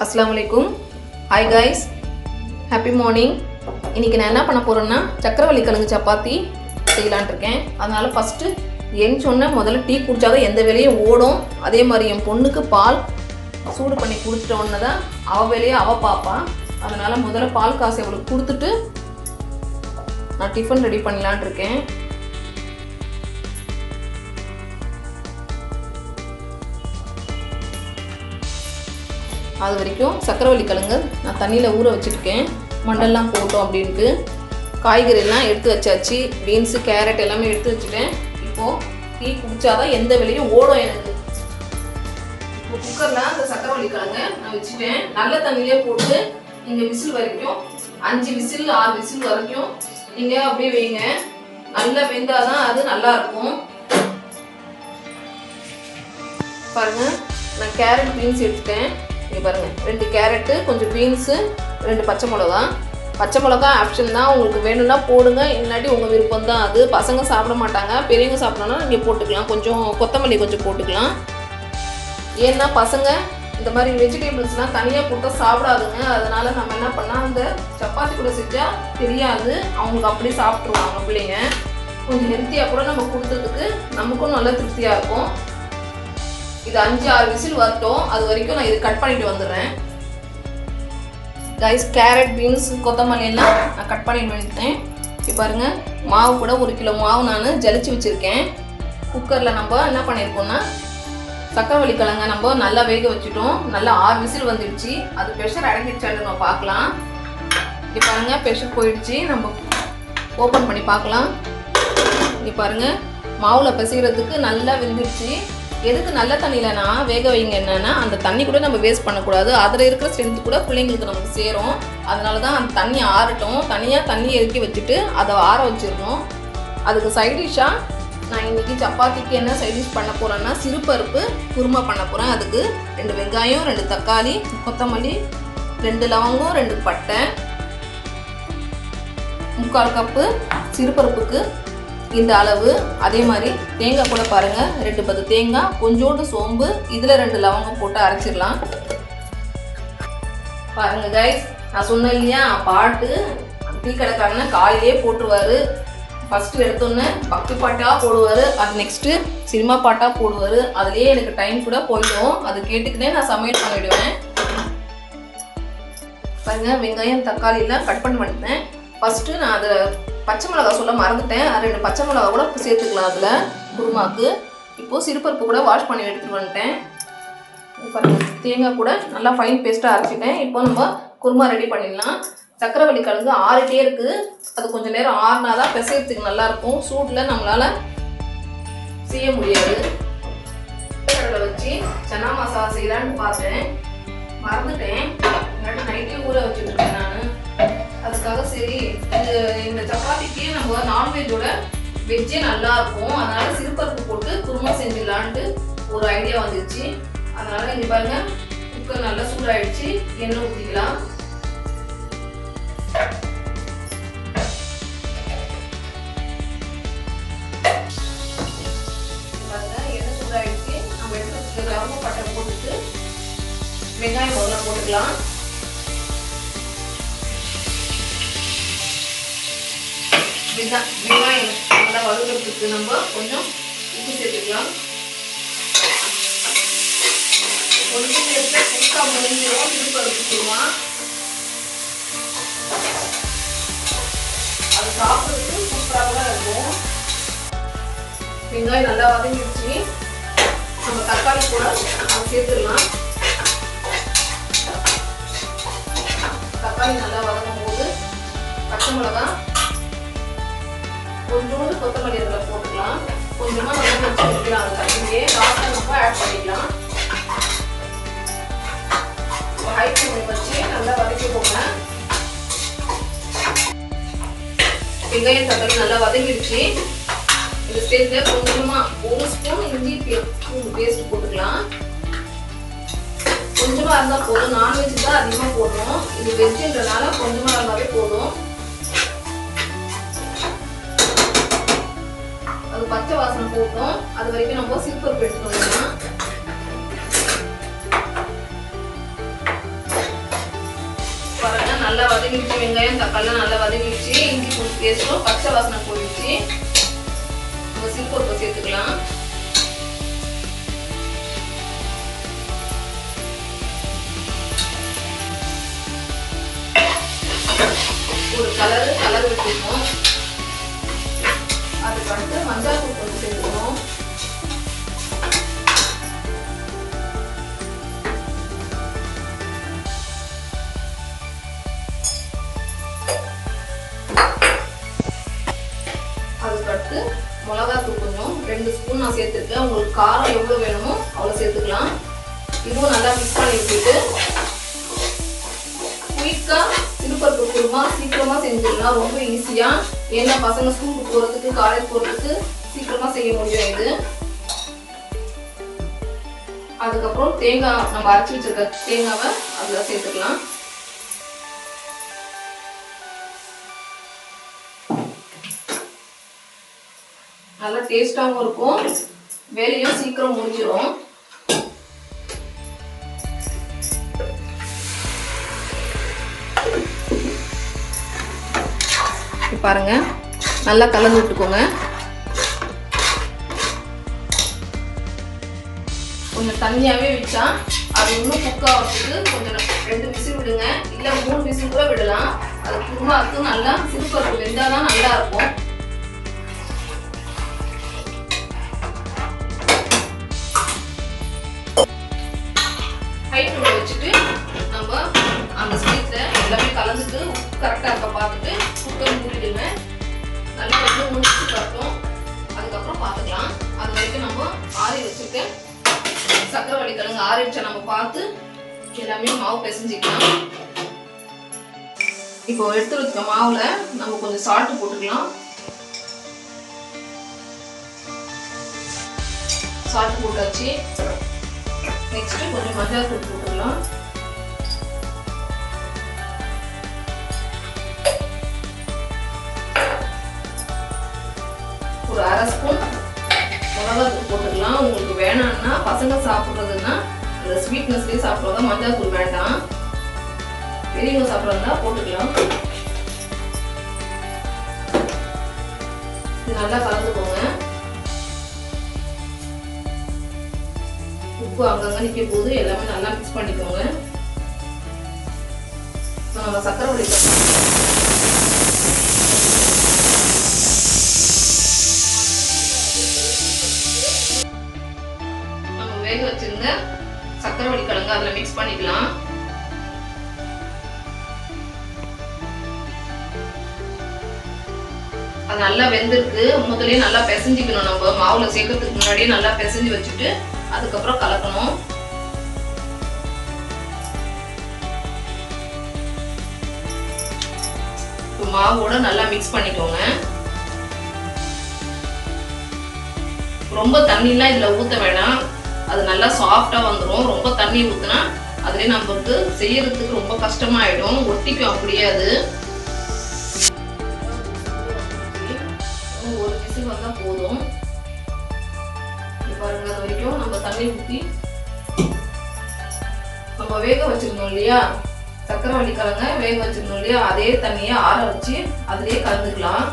Assalamualaikum. Hi guys. Happy morning. இன்னைக்கு நான் என்ன பண்ண போறேன்னா சக்கரவள்ளி கிழங்கு சப்பாத்தி செய்யலாம்னு இருக்கேன். அதனால ஃபர்ஸ்ட் சொன்ன முதல்ல டீ குடிச்சாதான் எந்த வேலையும் ஓடும். அதே மாதிரி என் பொண்ணுக்கு பால் சூடு பண்ணி குடிச்சிட்டோன்னு தான் அவ வேலையை அவ பாப்பா. அதனால முதல்ல பால் காசு அவளுக்கு கொடுத்துட்டு நான் டிஃபன் ரெடி பண்ணலாம்னு இருக்கேன். அது வரைக்கும் சக்கரவள்ளி கிழங்கு நான் தண்ணியில் ஊற வச்சுருக்கேன். மண்டெல்லாம் போட்டோம் அப்படின்ட்டு. காய்கறியெல்லாம் எடுத்து வச்சாச்சு. பீன்ஸு கேரட் எல்லாமே எடுத்து வச்சுட்டேன். இப்போது டீ குடிச்சாதான் எந்த வேலையும் ஓடும் எனக்கு. இப்போ குக்கரில் அந்த சக்கரவள்ளி கிழங்கு நான் வச்சுட்டேன். நல்ல தண்ணியிலே போட்டு நீங்கள் விசில் வரைக்கும் 5 விசில் 6 விசில் வரைக்கும் நீங்கள் அப்படியே வைங்க. நல்லா வெந்தாதான் அது நல்லாயிருக்கும். பாருங்கள், நான் கேரட் பீன்ஸ் எடுத்துட்டேன். இங்கே பாருங்கள், 2 கேரட்டு, கொஞ்சம் பீன்ஸு, 2 பச்சை மிளகா. பச்சை மிளகா ஆப்ஷன் தான், உங்களுக்கு வேணும்னா போடுங்க, இல்லாட்டி உங்கள் விருப்பம் தான். அது பசங்க சாப்பிட மாட்டாங்க, பெரியவங்க சாப்பிடணும்னா நீங்கள் போட்டுக்கலாம். கொஞ்சம் கொத்தமல்லி கொஞ்சம் போட்டுக்கலாம். ஏன்னா பசங்க இந்த மாதிரி வெஜிடபிள்ஸ்லாம் தனியாக போட்டு சாப்பிடாதுங்க. அதனால் நம்ம என்ன பண்ணால் அந்த சப்பாத்தி கூட செஞ்சால் தெரியாது, அவங்களுக்கு அப்படி சாப்பிட்ருவாங்க பிள்ளைங்க. கொஞ்சம் ஹெல்த்தியாக கூட நம்ம கொடுத்ததுக்கு நமக்கும் நல்லா திருப்தியாக இருக்கும். இது 5-6 விசில் வரட்டும். அது வரைக்கும் நான் இது கட் பண்ணிட்டு வந்துடுறேன். கைஸ், கேரட் பீன்ஸ் கொத்தமல்லி எல்லாம் நான் கட் பண்ணிட்டு வந்துட்டேன். இப்போ பாருங்கள், மாவு கூட 1 கிலோ மாவு நான் ஜலிச்சு வச்சுருக்கேன். குக்கரில் நம்ம என்ன பண்ணியிருக்கோம்னா சக்கரவள்ளி கிழங்க நம்ம நல்லா வேக வச்சுட்டோம். நல்லா 6 விசில் வந்துடுச்சு. அது ப்ரெஷர் அடங்கிடுச்சான்னு நம்ம பார்க்கலாம். இப்போ பாருங்கள், ப்ரெஷர் போயிடுச்சு. நம்ம ஓப்பன் பண்ணி பார்க்கலாம். இப்போ பாருங்கள், மாவில் பிசைகிறதுக்கு நல்லா வெந்துடுச்சு. எதுக்கு நல்ல தண்ணியில் நான் வேக வைங்க என்னென்னா, அந்த தண்ணி கூட நம்ம வேஸ்ட் பண்ணக்கூடாது. அதில் இருக்கிற ஸ்ட்ரென்த்து கூட பிள்ளைங்களுக்கு நமக்கு சேரும். அதனால தான் அந்த தண்ணி ஆறட்டும். தனியாக தண்ணி இறக்கி வச்சுட்டு அதை ஆற வச்சிடணும். அதுக்கு சைடிஷ்ஷாக நான் இன்றைக்கி சப்பாத்திக்கு என்ன சைடிஷ் பண்ண போகிறேன்னா சிறுபருப்பு குருமா பண்ண போகிறேன். அதுக்கு 2 வெங்காயம், 2 தக்காளி, கொத்தமல்லி, 2 லவங்கம், 2 பட்டை, 3/4 கப்பு சிறுபருப்புக்கு இந்த அளவு. அதே மாதிரி தேங்காய் கூட பாருங்கள், 2 பத்து தேங்காய், கொஞ்சோண்டு சோம்பு, இதில் 2 லவங்கம் போட்டு அரைச்சிடலாம். பாருங்கள் கைஸ், நான் சொன்னேன் இல்லையா, பாட்டு டீ கடைக்காரனா காலையிலே போட்டுருவார். ஃபஸ்ட்டு எடுத்தோன்னே பக்தி பாட்டாக போடுவார், அது நெக்ஸ்ட்டு சினிமா பாட்டாக போடுவார். அதுலேயே எனக்கு டைம் கூட போயிடும். அது கேட்டுக்கிட்டே நான் சமையல் பண்ணிவிடுவேன். பாருங்கள், வெங்காயம் தக்காளியெல்லாம் கட் பண்ணி பண்ணிட்டேன். ஃபஸ்ட்டு நான் அதை பச்சை மிளகா சொல்ல மறந்துட்டேன். 2 பச்சை மிளகா கூட சேர்த்துக்கலாம் அதில் குருமாவுக்கு. இப்போது சிறுபருப்பு கூட வாஷ் பண்ணி எடுத்துகிட்டு வந்துட்டேன். பாருங்கள், தேங்காய் கூட நல்லா ஃபைன் பேஸ்ட்டாக அரைச்சிட்டேன். இப்போ நம்ம குருமா ரெடி பண்ணிடலாம். சக்கரவள்ளி கிழங்கு ஆறிட்டே இருக்குது. அது கொஞ்சம் நேரம் ஆறினா தான் பிசைறதுக்கு நல்லாயிருக்கும். சூட்டில் நம்மளால் செய்ய முடியாது. கடலை வச்சு சன்னா மசாலா செய்யலான்னு பார்த்தேன், மறந்துட்டேன். முன்னாடி நைட்டே ஊற வச்சுட்ருக்கேன் நான். அதுக்காக சரி, இந்த சப்பாத்திக்கு நம்ம நான்வெஜ்ஜோட வெஜ்ஜே நல்லாயிருக்கும். அதனால் சிறுபருப்பு போட்டு குருமா செஞ்சிடலான்ட்டு ஒரு ஐடியா வந்துச்சு. அதனால் இங்கே பாருங்கள், குக்கர் நல்லா சூடாகிடுச்சு. எண்ணெய் ஊற்றிக்கலாம். பாருங்கள், எண்ணெய் சூடாகிடுச்சு. நம்ம எடுத்து வச்சுக்க லவங்க பட்டை போட்டுட்டு வெங்காயம் முதல்ல போட்டுக்கலாம். வெங்காயம் நல்லா வதங்கிறதுக்கு நம்ம கொஞ்சம் உப்பு சேர்த்துக்கலாம். கொஞ்சம் சேர்த்து குக்கா முடிஞ்சிடும். சிறுபருப்பு போடுவோம். அது சாப்பிட்றதுக்கு சூப்பராக தான் இருக்கும். வெங்காயம் நல்லா வதங்கிடுச்சு. நம்ம தக்காளி கூட அதை சேர்த்துடலாம். தக்காளி நல்லா வதங்கும் போது பச்சை மிளகா, கொஞ்சோண்டு கொத்தமல்லி அதில் போட்டுக்கலாம். கொஞ்சமாக நல்லா வச்சு வைக்கலாம். அதில் இங்கே லாஸ்ட்டாக நம்ம ஆட் பண்ணிக்கலாம். ஹை ஃப்ளேமில் வச்சு நல்லா வதக்கிக்கோங்க. வெங்காயம் தக்காளி நல்லா வதங்கிடுச்சு. இந்த ஸ்டேஜில் கொஞ்சமாக 1 ஸ்பூன் இஞ்சி பூண்டு பேஸ்ட் போட்டுக்கலாம். கொஞ்சமாக இருந்தால் போதும். நான்வெஜ் தான் அதிகமாக போடணும். இது வெஜ்ஜுன்றனால கொஞ்சமாக இருந்தாலே போதும். அது பச்சை வாசனை போட்டோம். அது வரைக்கும் நம்ம சிறுபருப்பு எடுத்துட்டு வந்துடலாம். நல்லா வதங்கிடுச்சு, வெங்காயம் தக்காளிலாம் நல்லா வதங்கிடுச்சு, இஞ்சி பூண்டு பேஸ்ட்டும் பச்சை வாசனை போயிடுச்சு. நம்ம சிறுபருப்பை சேர்த்துக்கலாம். ஒரு கலர் விட்டுருக்கோம். அதுக்கு அடுத்து மஞ்சள் தூள் கொஞ்சம் சேர்த்துக்கணும். அதுக்கடுத்து மிளகாத்தூள் கொஞ்சம் 2 ஸ்பூன் நான் சேர்த்துருக்கேன். உங்களுக்கு காரம் எவ்வளோ வேணுமோ அவ்வளோ சேர்த்துக்கலாம். இதுவும் நல்லா மிக்ஸ் பண்ணி விட்டுட்டு குயிக்காக சிறுபருப்பு குருமா சீக்கிரமாக செஞ்சிடலாம். ரொம்ப ஈஸியாக. ஏன்னா பசங்க ஸ்கூலுக்கு போகிறதுக்கு காலேஜ் போகிறதுக்கு சீக்கிரமாக செய்ய முடியும் இது. அதுக்கப்புறம் தேங்காய் நம்ம அரைச்சி வச்சிருக்க தேங்காவை அதில் சேர்த்துக்கலாம். நல்லா டேஸ்டாகவும் இருக்கும், வேலையும் சீக்கிரம் முடிஞ்சிடும். பாருங்க, நல்லா கலந்து விட்டுக்கோங்க. கொஞ்சம் தண்ணியாவே வச்சா அது இன்னும் குக் ஆகிறதுக்கு கொஞ்சம் 2 விசில் விடுங்க, இல்லை 3 விசில் கூட விடலாம். அது குருமாவுக்கு நல்லா சிறுபருப்பு வெந்தாதான் நல்லா இருக்கும். ஹைட் வச்சுட்டு நம்ம அந்த ஸ்வீட்ல எல்லாமே கலந்துட்டு உப்பு கரெக்டாக இருக்க பார்த்துட்டு குக்கர் மூடிடுங்க. நல்லா வந்து முடிச்சு கட்டும். அதுக்கப்புறம் பார்த்துக்கலாம். அது வரைக்கும் நம்ம ஆறி வச்சுட்டு சக்கரவள்ளி கிழங்கு ஆறிடுச்சா நம்ம பார்த்து எல்லாமே மாவு பிசைஞ்சிக்கலாம். இப்போ எடுத்து வச்சுக்க மாவுல நம்ம கொஞ்சம் சால்ட் போட்டுக்கலாம். சால்ட் போட்டாச்சு. நெக்ஸ்ட் கொஞ்சம் மஞ்சள் தூள் போட்டுக்கலாம். ஒரு 1/2 ஸ்பூன் மிளகாத்தூள் போட்டுக்கலாம். உங்களுக்கு வேணாம்னா பசங்க சாப்பிட்றதுன்னா அந்த ஸ்வீட்னஸ்லேயே சாப்பிட்றதா மஞ்சள் தூள் வேண்டாம். பெரியவங்க சாப்பிட்றதா போட்டுக்கலாம். இது நல்லா கலந்துக்கோங்க. உப்பு அங்கங்க நிற்க போது எல்லாமே நல்லா மிக்ஸ் பண்ணிக்கோங்க. நம்ம சக்கரவள்ளி நம்ம வேக வச்சிருந்த சக்கரவள்ளி கிழங்கு அதில் மிக்ஸ் பண்ணிக்கலாம். அது நல்லா வெந்திருக்கு. முதலே நல்லா பிசைஞ்சிக்கணும். நம்ம மாவுல சேர்க்கறதுக்கு முன்னாடியே நல்லா பிசைஞ்சு வச்சுட்டு அதுக்கப்புறம் கலக்கணும். மாவோட நல்லா மிக்ஸ் பண்ணிக்கோங்க. ரொம்ப தண்ணிலாம் இதுல ஊத்த வேணாம், அது நல்லா சாஃப்டா வந்துடும். ரொம்ப தண்ணி ஊத்துனா அதுலேயே நம்மளுக்கு செய்யறதுக்கு ரொம்ப கஷ்டமாயிடும், ஒட்டிக்கும். அப்படியே அது ஒரு விசில் வந்தா போதும். பாருங்க, அது வரைக்கும் நம்ம தண்ணி ஊற்றி நம்ம வேக வச்சிருந்தோம் இல்லையா, சக்கரவள்ளி கிழங்க வேக வச்சிருந்தோம் இல்லையா, அதே தண்ணியை ஆற வச்சு அதுலயே கலந்துக்கலாம்.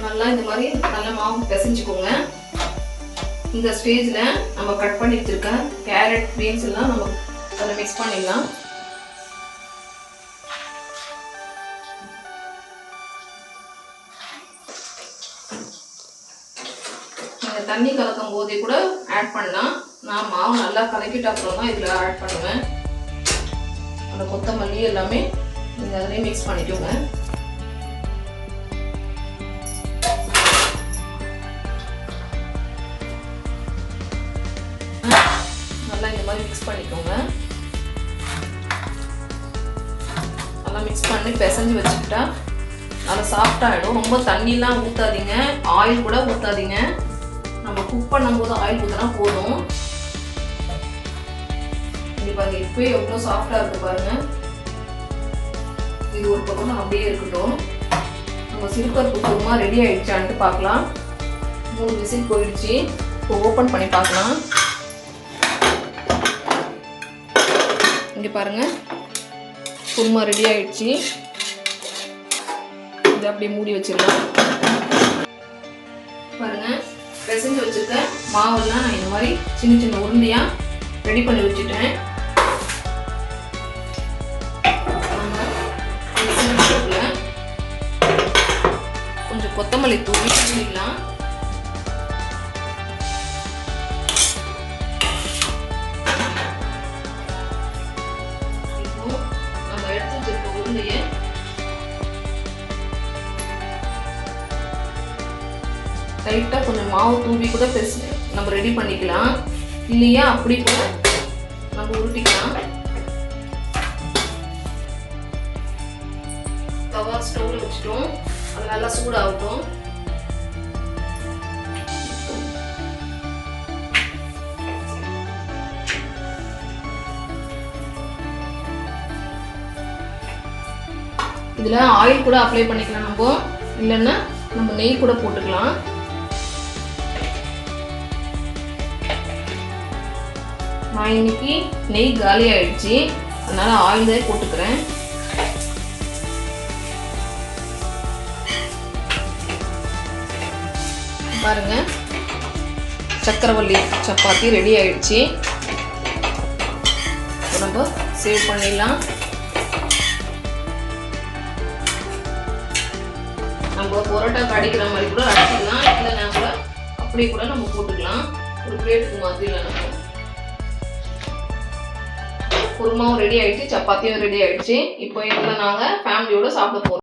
நல்லா இந்த மாதிரி நல்ல மாவு பிசைஞ்சுக்கோங்க. இந்த ஸ்டேஜ்ல நம்ம கட் பண்ணி வச்சிருக்க கேரட், பீன்ஸ் எல்லாம் நம்ம அதில் மிக்ஸ் பண்ணிடலாம். தண்ணி கலக்கும் போதே கூட ஆட் பண்ணலாம். நான் மாவு நல்லா கலக்கிட்ட அப்புறம் தான் இதில் ஆட் பண்ணுவேன். அந்த கொத்தமல்லி எல்லாமே நீங்கள் அதிலே மிக்ஸ் பண்ணிக்கோங்க. நல்லா இந்த மாதிரி மிக்ஸ் பண்ணிக்கோங்க. நல்லா மிக்ஸ் பண்ணி பிசைஞ்சு வச்சுக்கிட்டா நல்லா சாஃப்டாகிடும். ரொம்ப தண்ணிலாம் ஊற்றாதீங்க, ஆயில் கூட ஊற்றாதீங்க. நம்ம குக் பண்ணும்போது ஆயில் ஊற்றினா போதும். பாருங்க, இப்பவே எவ்வளோ சாஃப்டா இருக்கு பாருங்க. இது ஒரு பக்கம் அப்படியே இருக்கட்டும். நம்ம சிறுபருப்பு குருமா ரெடி ஆயிடுச்சான்ட்டு பார்க்கலாம். 3 விசில் போயிடுச்சு. இப்போ ஓப்பன் பண்ணி பார்க்கலாம். இங்கே பாருங்கள் குருமா ரெடி ஆகிடுச்சு. இதை அப்படியே மூடி வச்சிடலாம். பாருங்கள் பிசைஞ்சு வச்சுருக்க மாவெல்லாம் நான் இந்த மாதிரி சின்ன சின்ன உருண்டையாக ரெடி பண்ணி வச்சுட்டேன். கொஞ்சம் கொத்தமல்லி தூவி பண்ணிடலாம். இப்போ நம்ம எடுத்து வச்சிருக்க உருண்டையை லைட்டாக கொஞ்சம் மாவு தூவி கூட நம்ம ரெடி பண்ணிக்கலாம். இல்லையா அப்படி கூட நம்ம உருட்டிக்கலாம். தவா ஸ்டவ்ல வச்சுட்டோம். அது நல்லா சூடாகட்டும். இதில் ஆயில் கூட அப்ளை பண்ணிக்கலாம். நம்ம இல்லைன்னா நம்ம நெய் கூட போட்டுக்கலாம். நான் இன்னைக்கு நெய் காலி ஆயிடுச்சு, அதனால ஆயில் தான் போட்டுக்கிறேன். பாருங்க சக்கரவள்ளி சப்பாத்தி ரெடி ஆயிடுச்சு. நம்ம சேவ் பண்ணிடலாம். நம்ம பரோட்டாக்கு அடிக்கிற மாதிரி கூட அடிச்சிக்கலாம். இல்லைன்னா கூட அப்படியே கூட நம்ம போட்டுக்கலாம். ஒரு பிளேட்டுக்கு மாதிரி இல்லை. நம்ம குருமாவும் ரெடி ஆயிடுச்சு, சப்பாத்தியும் ரெடி ஆயிடுச்சு. இப்போ இதில் நாங்கள் ஃபேமிலியோட சாப்பிட போகிறோம்.